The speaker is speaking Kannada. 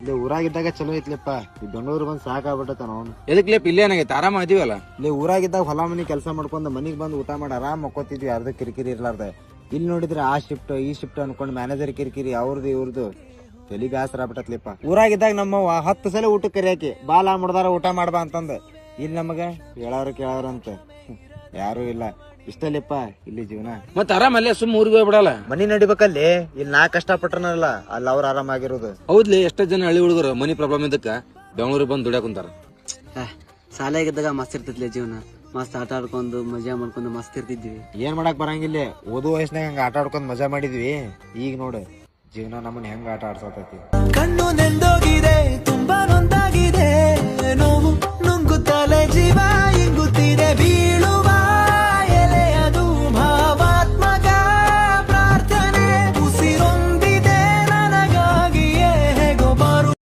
ಇಲ್ಲಿ ಊರಾಗಿದ್ದಾಗ ಚಲೋ ಐತ್ಲಿಪ್ಪ, ಈ ಬೆಂಗಳೂರು ಬಂದ್ ಸಾಕಾಗ್ಬಿಟ್ಟತ ನಾವು. ಎದಕ್ಲೇಪ್ ಇಲ್ಲೇ ಏನಾಗೈತೆ ಆರಾಮ ಅದೀವಲ್ಲ. ಇಲ್ಲಿ ಊರಾಗಿದ್ದಾಗ ಹೊಲ ಮನಿ ಕೆಲಸ ಮಾಡ್ಕೊಂಡ್ ಮನಿಗ್ ಬಂದ್ ಊಟ ಮಾಡಿ ಆರಾಮ್ ಮಕ್ಕೋತಿದ್ವಿ, ಅರ್ಧ ಕಿರಿಕಿರಿ ಇರ್ಲಾರ್ದ. ಇಲ್ಲಿ ನೋಡಿದ್ರೆ ಆ ಶಿಫ್ಟ್ ಈ ಶಿಫ್ಟ್ ಅನ್ಕೊಂಡ್ ಮ್ಯಾನೇಜರ್ ಕಿರಿಕಿರಿ ಅವ್ರದ್ದು ಇವ್ರದ್ದು ತಲಿ ಬ್ಯಾಸರ ಆಗ್ಬಿಟ್ಟತ್ಲಿಪ್ಪ. ಊರಾಗಿದ್ದಾಗ ನಮ್ಮ 10 ಸಲ ಊಟ ಕರಿಯಾಕಿ ಬಾಲ ಮುಡ್ದಾರ ಊಟ ಮಾಡ್ಬಾ ಅಂತಂದ. ಇಲ್ಲಿ ನಮಗ ಕೇಳವ್ರ ಅಂತ ಯಾರು ಇಲ್ಲ. ಇಷ್ಟಲಿಪ್ಪ ಇಲ್ಲಿ ಜೀವನ. ಮತ್ ಆರಾಮ ಅಲ್ಲೇ ಸುಮ್ ಊರಿಗೆ ಹೋಗ್ಬಿಡಲ್ಲ. ಮನಿ ನಡಿಬೇಕಲ್ಲಿ, ಇಲ್ಲಿ ನಾ ಕಷ್ಟಪಟ್ಟನಲ್ಲ ಅಲ್ಲಿ ಅವ್ರ ಆರಾಮಾಗಿರೋದು. ಹೌದ್ಲಿ, ಎಷ್ಟೋ ಜನ ಹಳ್ಳಿ ಹುಡುಗರು ಮನಿ ಪ್ರಾಬ್ಲಮ್ ಇದ್ದಕ್ಕ ಬೆಂಗಳೂರಿಗೆ ಬಂದು ದುಡ್ಯಾಕ ಕುಂತಾರ. ಶಾಲೆಗಿದ್ದಾಗ ಮಸ್ತ್ ಇರ್ತೈತ್ಲಿ ಜೀವನ, ಮಸ್ತ್ ಆಟ ಆಡ್ಕೊಂಡು ಮಜಾ ಮಾಡ್ಕೊಂಡು ಮಸ್ತ್ ಇರ್ತಿದ್ವಿ. ಏನ್ ಮಾಡಕ್ ಬರಂಗಿಲ್ಲ, ಓದೋ ವಯಸ್ಸಿನಾಗ ಹಂಗ ಆಟ ಆಡ್ಕೊಂಡ್ ಮಜಾ ಮಾಡಿದ್ವಿ. ಈಗ ನೋಡು ಜೀವನ ನಮ್ಮನ್ನ ಹೆಂಗ ಆಟ ಆಡ್ಸತೈತಿ.